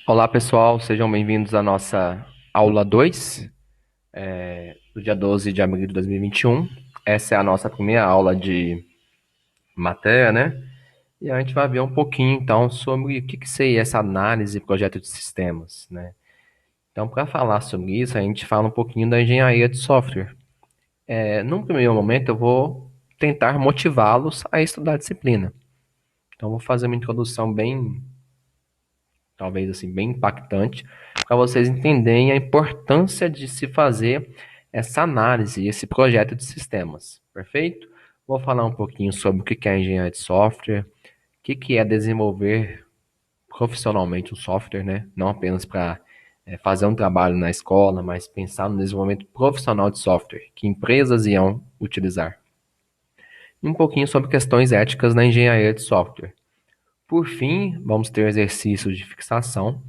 Olá, pessoal, sejam bem-vindos à nossa aula 2, do dia 12 de abril de 2021. Essa é a nossa primeira aula de matéria, né? E a gente vai ver um pouquinho, então, sobre o que seria essa análise e projeto de sistemas, né? Então, para falar sobre isso, a gente fala um pouquinho da engenharia de software. Num primeiro momento, eu vou tentar motivá-los a estudar a disciplina. Então, eu vou fazer uma introdução bem, talvez assim, bem impactante, para vocês entenderem a importância de se fazer essa análise, esse projeto de sistemas, perfeito? Vou falar um pouquinho sobre o que é engenharia de software, o que é desenvolver profissionalmente um software, né? Não apenas para fazer um trabalho na escola, mas pensar no desenvolvimento profissional de software, que empresas iam utilizar. E um pouquinho sobre questões éticas na engenharia de software. Por fim, vamos ter exercícios de fixação.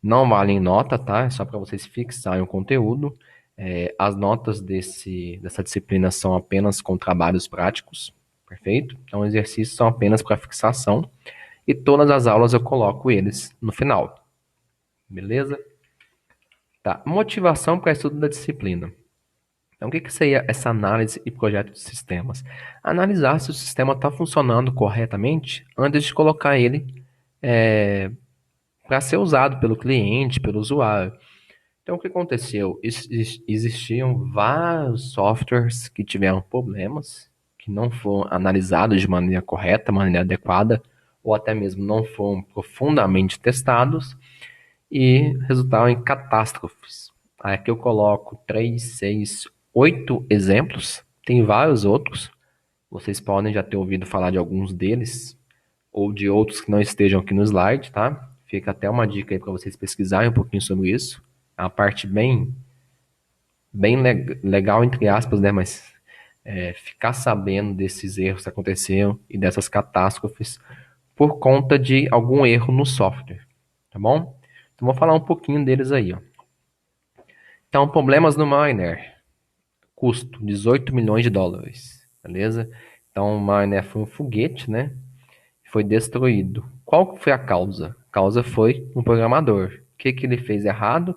Não valem nota, tá? É só para vocês fixarem o conteúdo. As notas dessa disciplina são apenas com trabalhos práticos, perfeito? Então, exercícios são apenas para fixação e todas as aulas eu coloco eles no final, beleza? Tá. Motivação para estudo da disciplina. Então, o que seria essa análise e projeto de sistemas? Analisar se o sistema está funcionando corretamente antes de colocar ele para ser usado pelo cliente, pelo usuário. Então, o que aconteceu? Existiam vários softwares que tiveram problemas, que não foram analisados de maneira correta, maneira adequada, ou até mesmo não foram profundamente testados e resultaram em catástrofes. Aqui eu coloco 3, 6, 8 exemplos, tem vários outros, vocês podem já ter ouvido falar de alguns deles, ou de outros que não estejam aqui no slide, tá? Fica até uma dica aí para vocês pesquisarem um pouquinho sobre isso. É uma parte legal, entre aspas, né? Mas ficar sabendo desses erros que aconteceram e dessas catástrofes por conta de algum erro no software, tá bom? Então, vou falar um pouquinho deles aí, ó. Então, problemas no Miner. Custo, 18 milhões de dólares, beleza? Então, o Miner foi um foguete, né? Foi destruído. Qual foi a causa? A causa foi um programador. O que ele fez errado?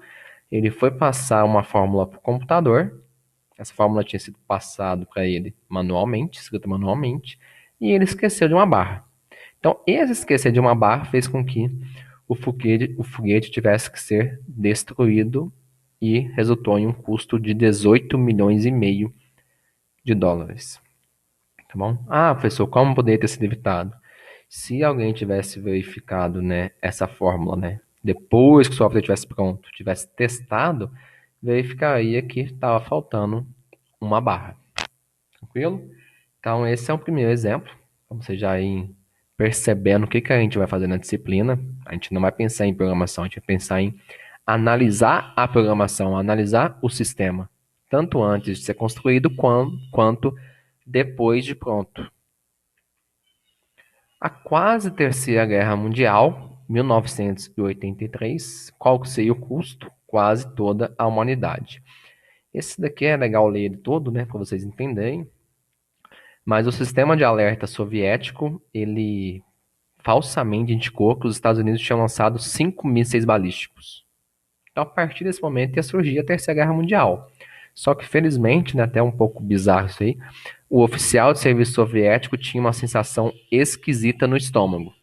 Ele foi passar uma fórmula para o computador. Essa fórmula tinha sido passada para ele manualmente, escrita manualmente, e ele esqueceu de uma barra. Então, esse esquecer de uma barra fez com que o foguete tivesse que ser destruído e resultou em um custo de 18 milhões e meio de dólares. Tá bom? Ah, professor, como poderia ter sido evitado? Se alguém tivesse verificado, né, essa fórmula, né, depois que o software estivesse pronto, tivesse testado, verificaria que estava faltando uma barra. Tranquilo? Então, esse é o primeiro exemplo. Para você já ir percebendo o que a gente vai fazer na disciplina. A gente não vai pensar em programação, a gente vai pensar em analisar a programação, analisar o sistema, tanto antes de ser construído quanto depois de pronto. A quase Terceira Guerra Mundial, 1983, qual seria o custo? Quase toda a humanidade. Esse daqui é legal ler ele todo, né, para vocês entenderem. Mas o sistema de alerta soviético, ele falsamente indicou que os Estados Unidos tinham lançado 5 mísseis balísticos. Então, a partir desse momento, ia surgir a Terceira Guerra Mundial. Só que, felizmente, né, até um pouco bizarro isso aí, o oficial de serviço soviético tinha uma sensação esquisita no estômago.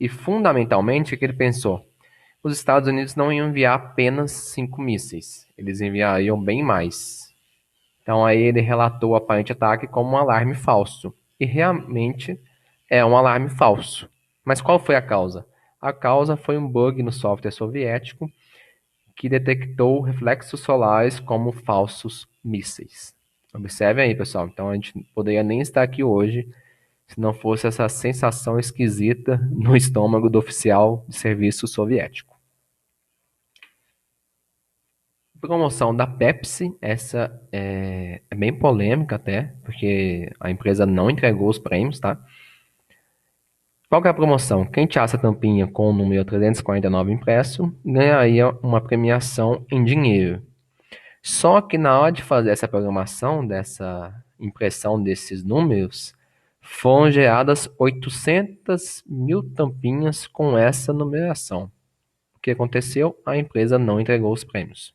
E, fundamentalmente, o que ele pensou? Os Estados Unidos não iam enviar apenas 5 mísseis, eles enviariam bem mais. Então aí ele relatou o aparente ataque como um alarme falso. E realmente é um alarme falso. Mas qual foi a causa? A causa foi um bug no software soviético que detectou reflexos solares como falsos mísseis. Observe aí, pessoal. Então a gente poderia nem estar aqui hoje se não fosse essa sensação esquisita no estômago do oficial de serviço soviético. Promoção da Pepsi, essa é bem polêmica até, porque a empresa não entregou os prêmios, tá? Qual que é a promoção? Quem tirasse a tampinha com o número 349 impresso ganharia uma premiação em dinheiro. Só que na hora de fazer essa programação, dessa impressão desses números, foram geradas 800 mil tampinhas com essa numeração. que aconteceu? A empresa não entregou os prêmios.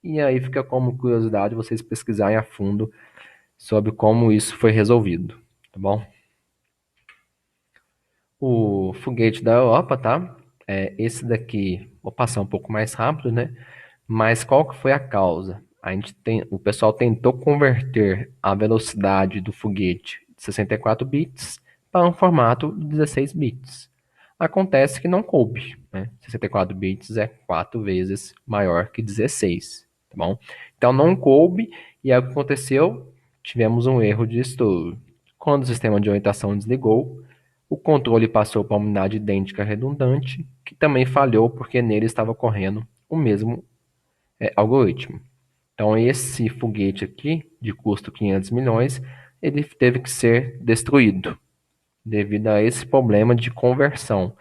E aí fica como curiosidade vocês pesquisarem a fundo sobre como isso foi resolvido, tá bom? O foguete da Europa, tá? Esse daqui, vou passar um pouco mais rápido, né? Mas qual que foi a causa? O pessoal tentou converter a velocidade do foguete de 64 bits para um formato de 16 bits. Acontece que não coube, né? 64 bits é 4 vezes maior que 16, tá bom? Então não coube e aí o que aconteceu? Tivemos um erro de estouro. Quando o sistema de orientação desligou, o controle passou para uma unidade idêntica redundante, que também falhou porque nele estava correndo o mesmo algoritmo. Então, esse foguete aqui, de custo 500 milhões, ele teve que ser destruído devido a esse problema de conversão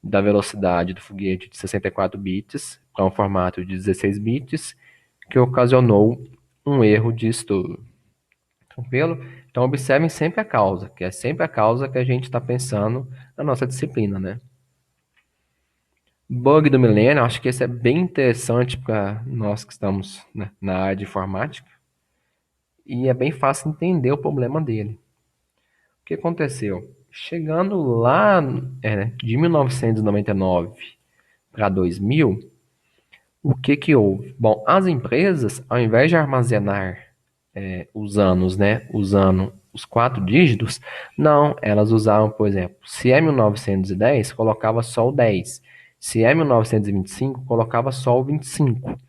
da velocidade do foguete de 64 bits para um formato de 16 bits, que ocasionou um erro de estouro. Tranquilo? Então, observem sempre a causa, que é sempre a causa que a gente está pensando na nossa disciplina, né? Bug do milênio, acho que esse é bem interessante para nós que estamos, né, na área de informática e é bem fácil entender o problema dele. O que aconteceu? Chegando lá de 1999 para 2000, o que que houve? Bom, as empresas, ao invés de armazenar os anos, né, usando os 4 dígitos, não, elas usavam, por exemplo, se é 1910, colocava só o 10. Se é 1925, colocava só o 25.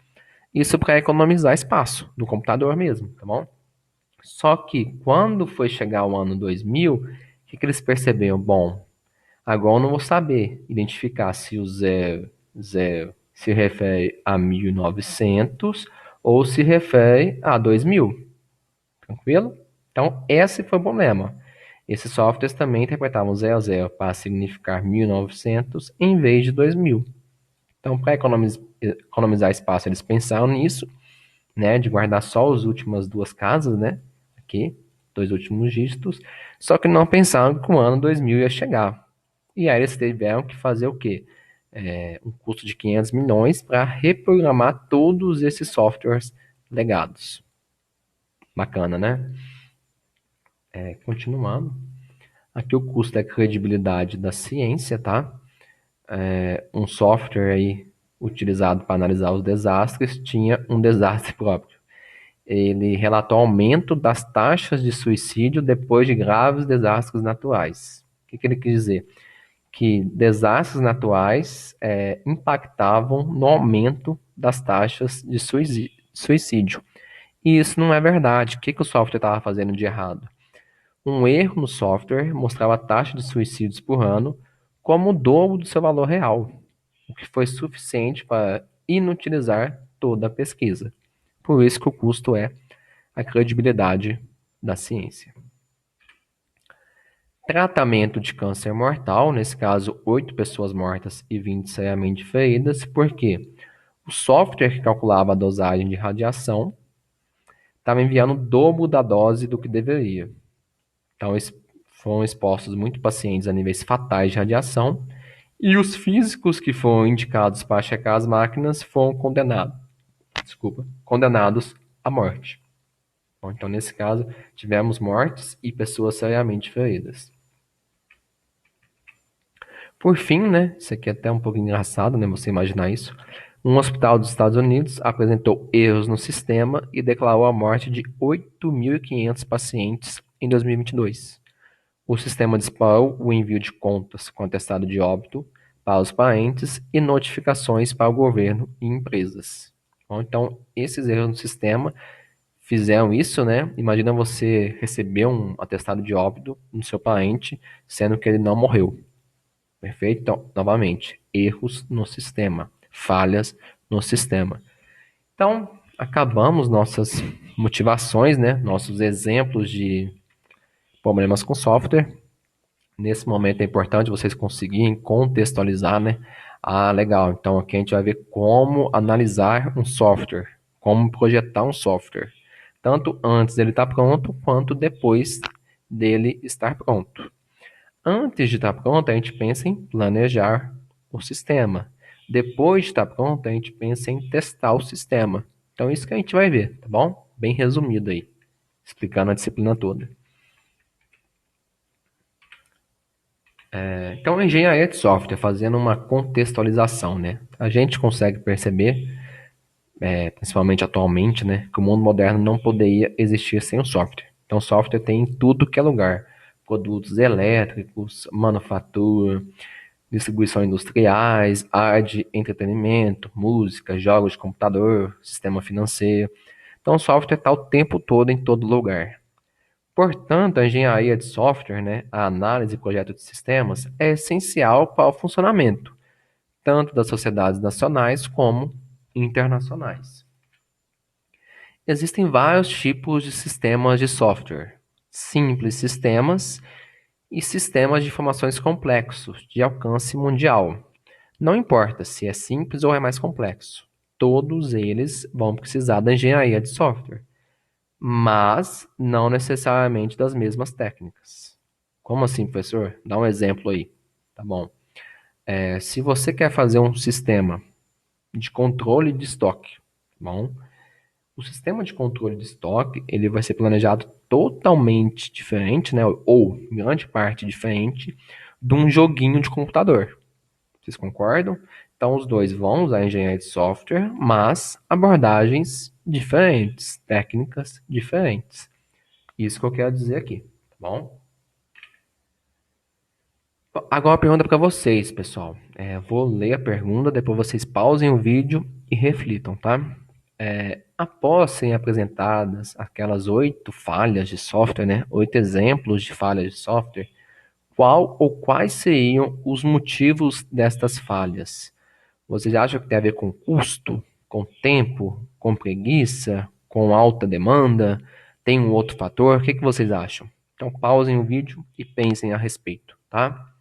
Isso para economizar espaço do computador mesmo, tá bom? Só que quando foi chegar o ano 2000, o que que eles perceberam? Bom, agora eu não vou saber identificar se o 00 se refere a 1900 ou se refere a 2000. Tranquilo? Então, esse foi o problema. Esses softwares também interpretavam 00 para significar 1900 em vez de 2000. Então, para economizar espaço, eles pensaram nisso, né, de guardar só as últimas duas casas, né, aqui, 2 últimos dígitos, só que não pensaram que o ano 2000 ia chegar. E aí eles tiveram que fazer o quê? Um custo de 500 milhões para reprogramar todos esses softwares legados. Bacana, né? Continuando. Aqui o custo da credibilidade da ciência, tá? Um software aí utilizado para analisar os desastres tinha um desastre próprio. Ele relatou aumento das taxas de suicídio depois de graves desastres naturais. O que ele quis dizer? Que desastres naturais impactavam no aumento das taxas de suicídio. E isso não é verdade. O que o software estava fazendo de errado? Um erro no software mostrava a taxa de suicídios por ano como o dobro do seu valor real, o que foi suficiente para inutilizar toda a pesquisa. Por isso que o custo é a credibilidade da ciência. Tratamento de câncer mortal, nesse caso, 8 pessoas mortas e 20 seriamente feridas, porque o software que calculava a dosagem de radiação estava enviando o dobro da dose do que deveria. Então, foram expostos muitos pacientes a níveis fatais de radiação e os físicos que foram indicados para checar as máquinas foram condenados à morte. Bom, então, nesse caso, tivemos mortes e pessoas seriamente feridas. Por fim, né, isso aqui é até um pouco engraçado, né, você imaginar isso. Um hospital dos Estados Unidos apresentou erros no sistema e declarou a morte de 8.500 pacientes em 2022. O sistema disparou o envio de contas com atestado de óbito para os parentes e notificações para o governo e empresas. Bom, então, esses erros no sistema fizeram isso, né? Imagina você receber um atestado de óbito no seu parente, sendo que ele não morreu. Perfeito? Então, novamente, erros no sistema, falhas no sistema. Então, acabamos nossas motivações, né? Nossos exemplos de problemas com software. Nesse momento é importante vocês conseguirem contextualizar, né? Ah, legal. Então aqui a gente vai ver como analisar um software, como projetar um software, tanto antes dele estar pronto quanto depois dele estar pronto. Antes de estar pronto, a gente pensa em planejar o sistema. Depois de estar pronto, a gente pensa em testar o sistema. Então, isso que a gente vai ver, tá bom? Bem resumido aí, explicando a disciplina toda. Então, a engenharia de software, fazendo uma contextualização, né? A gente consegue perceber, principalmente atualmente, né, que o mundo moderno não poderia existir sem o software. Então, o software tem em tudo que é lugar. Produtos elétricos, manufatura, distribuição industriais, arte, entretenimento, música, jogos de computador, sistema financeiro. Então, o software está o tempo todo em todo lugar. Portanto, a engenharia de software, né, a análise e projeto de sistemas, é essencial para o funcionamento, tanto das sociedades nacionais como internacionais. Existem vários tipos de sistemas de software. Simples sistemas e sistemas de informações complexos, de alcance mundial. Não importa se é simples ou é mais complexo, todos eles vão precisar da engenharia de software, mas não necessariamente das mesmas técnicas. Como assim, professor? Dá um exemplo aí. Tá bom. Se você quer fazer um sistema de controle de estoque, tá bom? O sistema de controle de estoque, ele vai ser planejado totalmente diferente, né, ou em grande parte diferente de um joguinho de computador. Vocês concordam? Então, os dois vão usar engenharia de software, mas abordagens diferentes, técnicas diferentes. Isso que eu quero dizer aqui, tá bom? Agora uma pergunta para vocês, pessoal. Vou ler a pergunta, depois vocês pausem o vídeo e reflitam, tá? Após serem apresentadas aquelas 8 falhas de software, né? 8 exemplos de falhas de software, qual ou quais seriam os motivos destas falhas? Vocês acham que tem a ver com custo, com tempo, com preguiça, com alta demanda? Tem um outro fator? O que que vocês acham? Então pausem o vídeo e pensem a respeito, tá?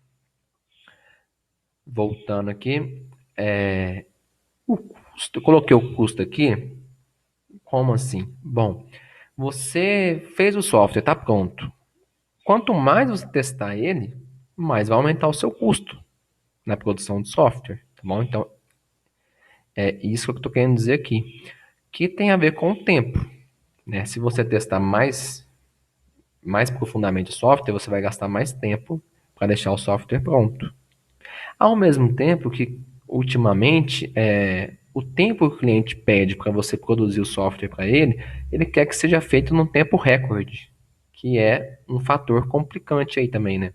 Voltando aqui, o custo, eu coloquei o custo aqui, como assim? Bom, você fez o software, está pronto. Quanto mais você testar ele, mais vai aumentar o seu custo na produção de software, tá bom? Então, é isso que eu estou querendo dizer aqui, que tem a ver com o tempo, né? Se você testar mais profundamente o software, você vai gastar mais tempo para deixar o software pronto. Ao mesmo tempo que, ultimamente, o tempo que o cliente pede para você produzir o software para ele, ele quer que seja feito num tempo recorde, que é um fator complicante aí também, né?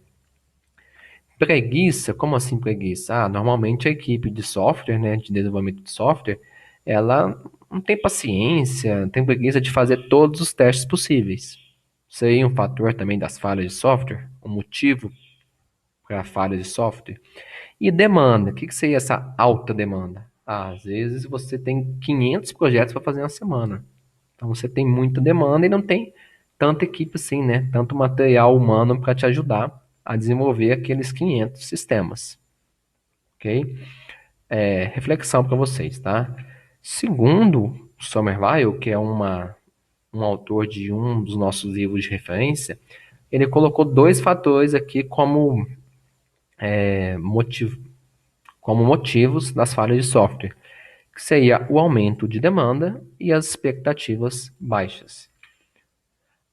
Preguiça, como assim preguiça? Normalmente a equipe de software, né, de desenvolvimento de software, ela não tem paciência, tem preguiça de fazer todos os testes possíveis. Seria um fator também das falhas de software, um motivo para a falha de software. E demanda, o que seria essa alta demanda? Às vezes você tem 500 projetos para fazer na semana. Então você tem muita demanda e não tem tanta equipe assim, né? Tanto material humano para te ajudar a desenvolver aqueles 500 sistemas, ok? Reflexão para vocês, tá? Segundo Somerville, que é um autor de um dos nossos livros de referência, ele colocou 2 fatores aqui motivo, como motivos das falhas de software, que seria o aumento de demanda e as expectativas baixas.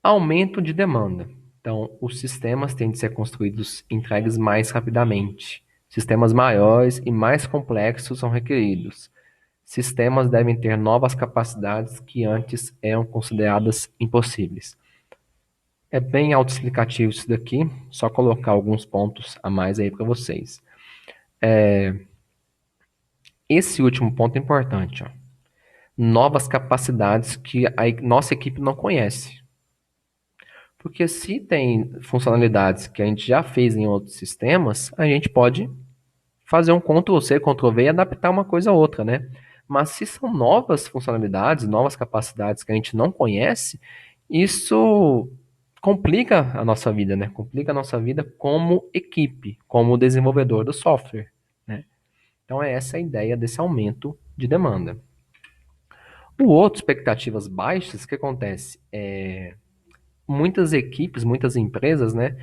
Aumento de demanda. Então, os sistemas têm de ser construídos entregues mais rapidamente. Sistemas maiores e mais complexos são requeridos. Sistemas devem ter novas capacidades que antes eram consideradas impossíveis. É bem autoexplicativo isso daqui, só colocar alguns pontos a mais aí para vocês. Esse último ponto é importante, ó. Novas capacidades que a nossa equipe não conhece. Porque se tem funcionalidades que a gente já fez em outros sistemas, a gente pode fazer um Ctrl+C, Ctrl+V e adaptar uma coisa a outra, né? Mas se são novas funcionalidades, novas capacidades que a gente não conhece, isso complica a nossa vida, né? Complica a nossa vida como equipe, como desenvolvedor do software, né? Então é essa a ideia desse aumento de demanda. O outro, expectativas baixas, o que acontece? Muitas equipes, muitas empresas, né,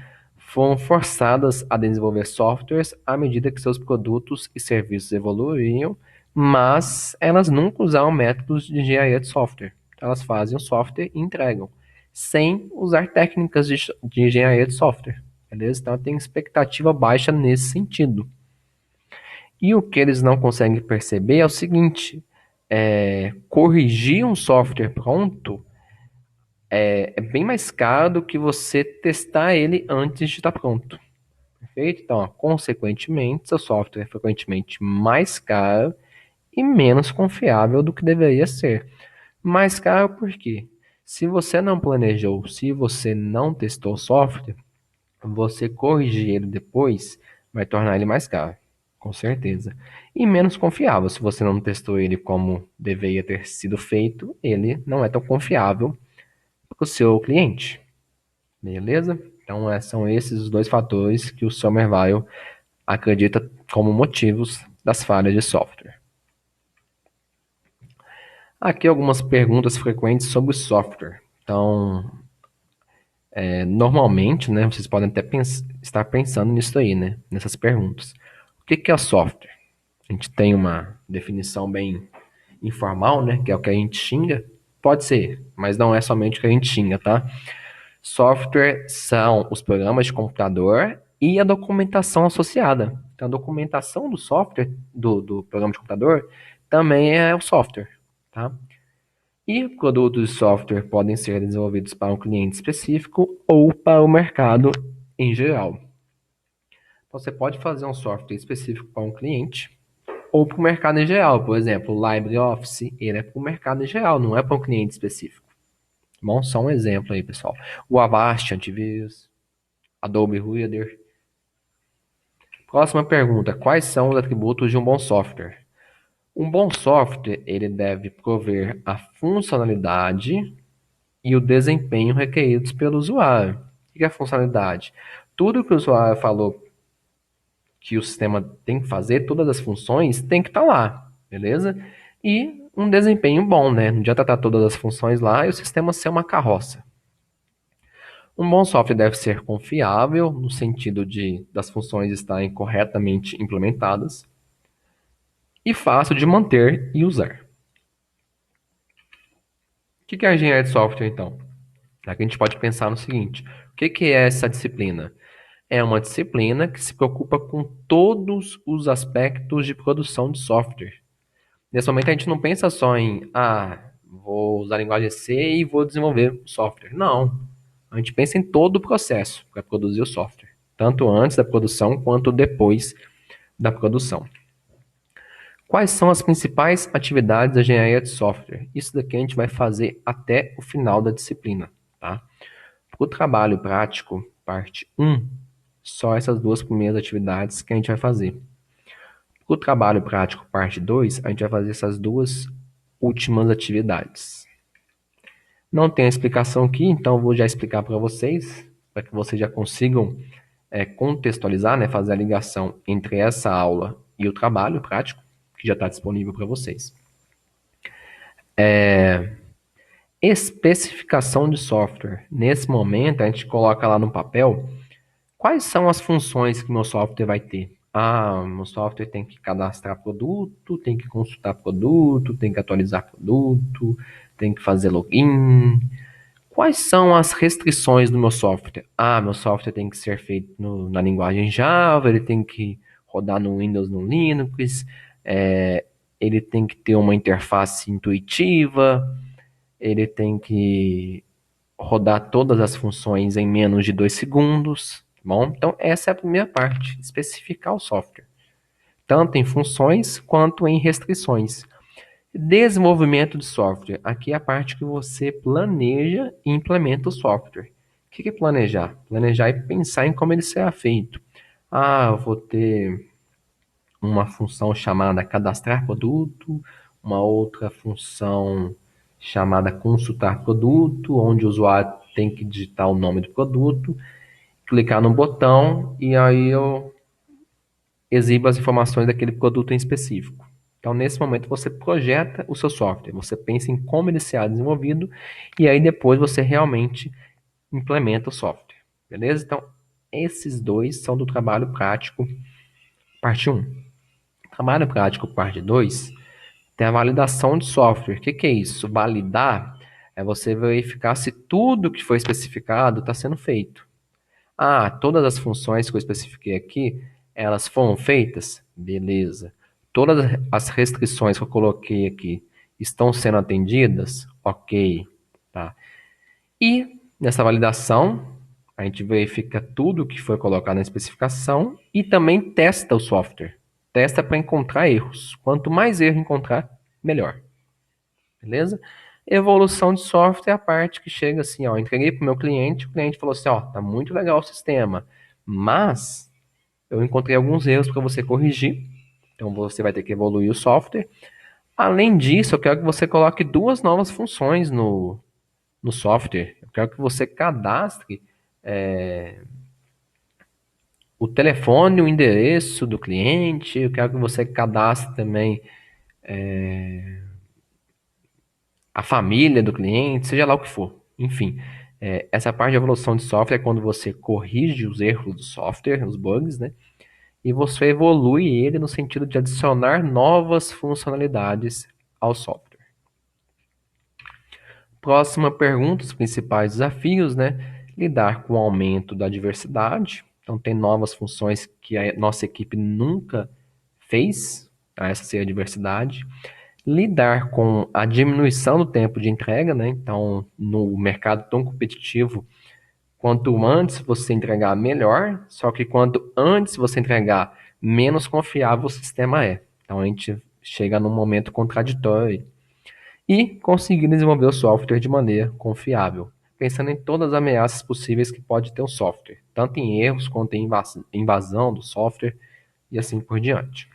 foram forçadas a desenvolver softwares à medida que seus produtos e serviços evoluíam, mas elas nunca usaram métodos de engenharia de software. Elas fazem o software e entregam, sem usar técnicas de engenharia de software. Beleza? Então tem expectativa baixa nesse sentido. E o que eles não conseguem perceber é o seguinte: corrigir um software pronto é bem mais caro do que você testar ele antes de estar pronto. Perfeito? Então, ó, consequentemente, seu software é frequentemente mais caro e menos confiável do que deveria ser. Mais caro por quê? Se você não planejou, se você não testou o software, você corrigir ele depois vai tornar ele mais caro, com certeza. E menos confiável. Se você não testou ele como deveria ter sido feito, ele não é tão confiável para o seu cliente. Beleza? Então, são esses os dois fatores que o Somerville acredita como motivos das falhas de software. Aqui algumas perguntas frequentes sobre o software. Então, normalmente, né, vocês podem até estar pensando nisso aí, né, nessas perguntas. O que é software? A gente tem uma definição bem informal, né, que é o que a gente xinga. Pode ser, mas não é somente o que a gente xinga, tá? Software são os programas de computador e a documentação associada. Então, a documentação do software, do programa de computador, também é o software, tá? E produtos de software podem ser desenvolvidos para um cliente específico ou para o mercado em geral. Então, você pode fazer um software específico para um cliente ou para o mercado em geral. Por exemplo, o LibreOffice, ele é para o mercado em geral, não é para um cliente específico. Bom, só um exemplo aí, pessoal. O Avast Antivírus, Adobe Reader. Próxima pergunta: quais são os atributos de um bom software? Um bom software, ele deve prover a funcionalidade e o desempenho requeridos pelo usuário. O que é a funcionalidade? Tudo que o usuário falou que o sistema tem que fazer, todas as funções, tem que estar lá, beleza? E um desempenho bom, né? Não adianta estar todas as funções lá e o sistema ser uma carroça. Um bom software deve ser confiável, no sentido de das funções estarem corretamente implementadas, e fácil de manter e usar. O que é a engenharia de software, então? Aqui a gente pode pensar no seguinte: o que é essa disciplina? É uma disciplina que se preocupa com todos os aspectos de produção de software. Nesse momento a gente não pensa só em, vou usar a linguagem C e vou desenvolver software. Não. A gente pensa em todo o processo para produzir o software, tanto antes da produção quanto depois da produção. Quais são as principais atividades da engenharia de software? Isso daqui a gente vai fazer até o final da disciplina, tá? Para o trabalho prático, parte 1, só essas duas primeiras atividades que a gente vai fazer. Para o trabalho prático, parte 2, a gente vai fazer essas duas últimas atividades. Não tem a explicação aqui, então eu vou já explicar para vocês, para que vocês já consigam contextualizar, né, fazer a ligação entre essa aula e o trabalho prático, que já está disponível para vocês. Especificação de software. Nesse momento, a gente coloca lá no papel quais são as funções que meu software vai ter. Meu software tem que cadastrar produto, tem que consultar produto, tem que atualizar produto, tem que fazer login. Quais são as restrições do meu software? Meu software tem que ser feito na linguagem Java, ele tem que rodar no Windows, no Linux, ele tem que ter uma interface intuitiva, ele tem que rodar todas as funções em menos de 2 segundos. Bom, então essa é a primeira parte, especificar o software, tanto em funções quanto em restrições. Desenvolvimento de software. Aqui é a parte que você planeja e implementa o software. O que é planejar? Planejar é pensar em como ele será feito. Eu vou ter uma função chamada cadastrar produto, uma outra função chamada consultar produto, onde o usuário tem que digitar o nome do produto, clicar no botão e aí eu exibo as informações daquele produto em específico. Então, nesse momento, você projeta o seu software, você pensa em como ele será desenvolvido e aí depois você realmente implementa o software, beleza? Então, esses dois são do trabalho prático, parte 1. Trabalho prático, parte 2, tem a validação de software. O que é isso? Validar é você verificar se tudo que foi especificado está sendo feito. Ah, todas as funções que eu especifiquei aqui, elas foram feitas? Beleza. Todas as restrições que eu coloquei aqui estão sendo atendidas? Ok. Tá. E nessa validação, a gente verifica tudo que foi colocado na especificação e também testa o software. Testa para encontrar erros. Quanto mais erro encontrar, melhor. Beleza? Evolução de software é a parte que chega assim, ó, entreguei para o meu cliente, o cliente falou assim, ó, tá muito legal o sistema, mas eu encontrei alguns erros para você corrigir, então você vai ter que evoluir o software. Além disso, eu quero que você coloque duas novas funções no software. Eu quero que você cadastre o telefone, o endereço do cliente, eu quero que você cadastre também a família do cliente, seja lá o que for. Enfim, essa parte de evolução de software é quando você corrige os erros do software, os bugs, né? E você evolui ele no sentido de adicionar novas funcionalidades ao software. Próxima pergunta, os principais desafios, né? Lidar com o aumento da diversidade. Então, tem novas funções que a nossa equipe nunca fez, tá? Essa seria a diversidade. Lidar com a diminuição do tempo de entrega, né? Então, no mercado tão competitivo, quanto antes você entregar, melhor. Só que quanto antes você entregar, menos confiável o sistema é. Então, a gente chega num momento contraditório e conseguir desenvolver o software de maneira confiável, pensando em todas as ameaças possíveis que pode ter o software, tanto em erros quanto em invasão do software e assim por diante.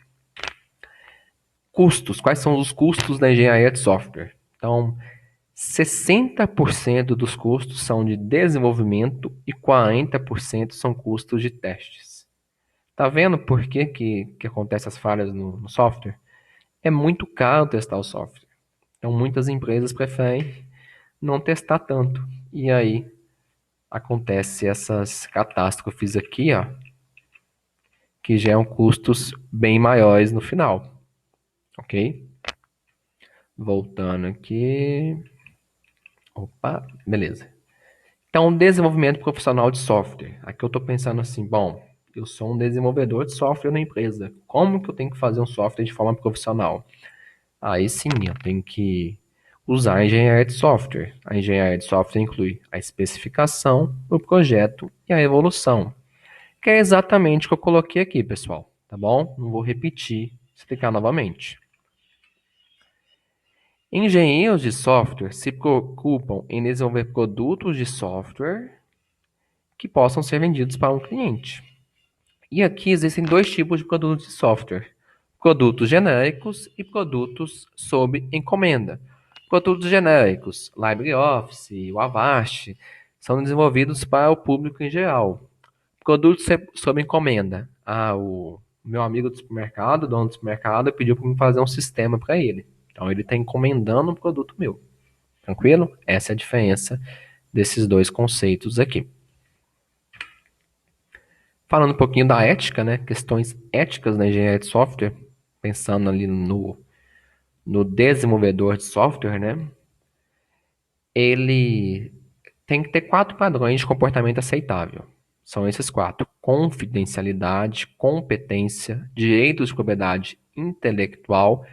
Custos. Quais são os custos da engenharia de software? Então, 60% dos custos são de desenvolvimento e 40% são custos de testes. Tá vendo por que acontecem as falhas no software? É muito caro testar o software. Então, muitas empresas preferem não testar tanto. E aí acontece essas catástrofes aqui, ó, que geram custos bem maiores no final, ok? Voltando aqui. Opa, beleza. Então, desenvolvimento profissional de software. Aqui eu estou pensando assim, bom, eu sou um desenvolvedor de software na empresa. Como que eu tenho que fazer um software de forma profissional? Aí sim, eu tenho que usar a engenharia de software. A engenharia de software inclui a especificação, o projeto e a evolução, que é exatamente o que eu coloquei aqui, pessoal, tá bom? Não vou repetir, explicar novamente. Engenheiros de software se preocupam em desenvolver produtos de software que possam ser vendidos para um cliente. E aqui existem dois tipos de produtos de software: produtos genéricos e produtos sob encomenda. Produtos genéricos, LibreOffice, o Avast, são desenvolvidos para o público em geral. Produtos sob encomenda. Ah, o meu amigo do supermercado, dono do supermercado, pediu para me fazer um sistema para ele. Então ele está encomendando um produto meu. Tranquilo? Essa é a diferença desses dois conceitos aqui. Falando um pouquinho da ética, né? Questões éticas na engenharia de software, pensando ali no desenvolvedor de software, né? Ele tem que ter 4 padrões de comportamento aceitável. São esses 4: confidencialidade, competência, direitos de propriedade intelectual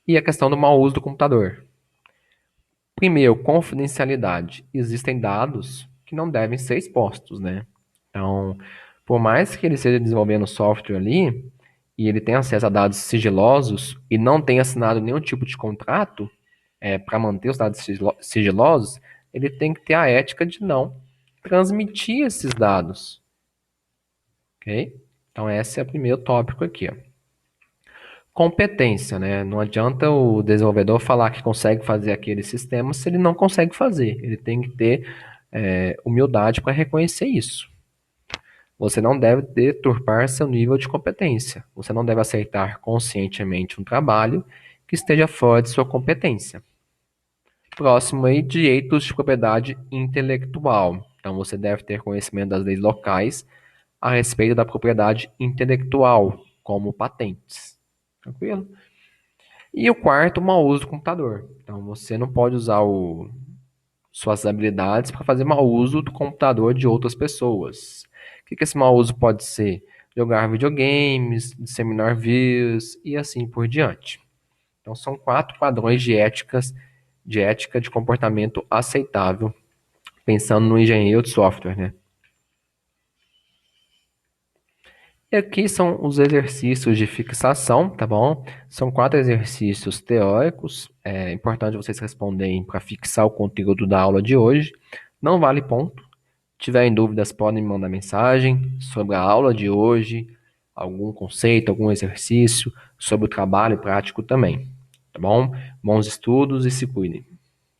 e a questão do mau uso do computador. Primeiro, confidencialidade. Existem dados que não devem ser expostos, né? Então, por mais que ele esteja desenvolvendo software ali e ele tenha acesso a dados sigilosos e não tenha assinado nenhum tipo de contrato para manter os dados sigilosos, ele tem que ter a ética de não transmitir esses dados, ok? Então, esse é o primeiro tópico aqui, ó. Competência, né? Não adianta o desenvolvedor falar que consegue fazer aquele sistema se ele não consegue fazer. Ele tem que ter humildade para reconhecer isso. Você não deve deturpar seu nível de competência. Você não deve aceitar conscientemente um trabalho que esteja fora de sua competência. Próximo aí, direitos de propriedade intelectual. Então você deve ter conhecimento das leis locais a respeito da propriedade intelectual, como patentes. Tranquilo? E o quarto, o mau uso do computador. Então, você não pode usar suas habilidades para fazer mau uso do computador de outras pessoas. O que esse mau uso pode ser? Jogar videogames, disseminar vírus e assim por diante. Então, são 4 padrões de ética de comportamento aceitável, pensando no engenheiro de software, né? E aqui são os exercícios de fixação, tá bom? São 4 exercícios teóricos. É importante vocês responderem para fixar o conteúdo da aula de hoje. Não vale ponto. Se tiverem dúvidas, podem me mandar mensagem sobre a aula de hoje, algum conceito, algum exercício, sobre o trabalho prático também, tá bom? Bons estudos e se cuidem.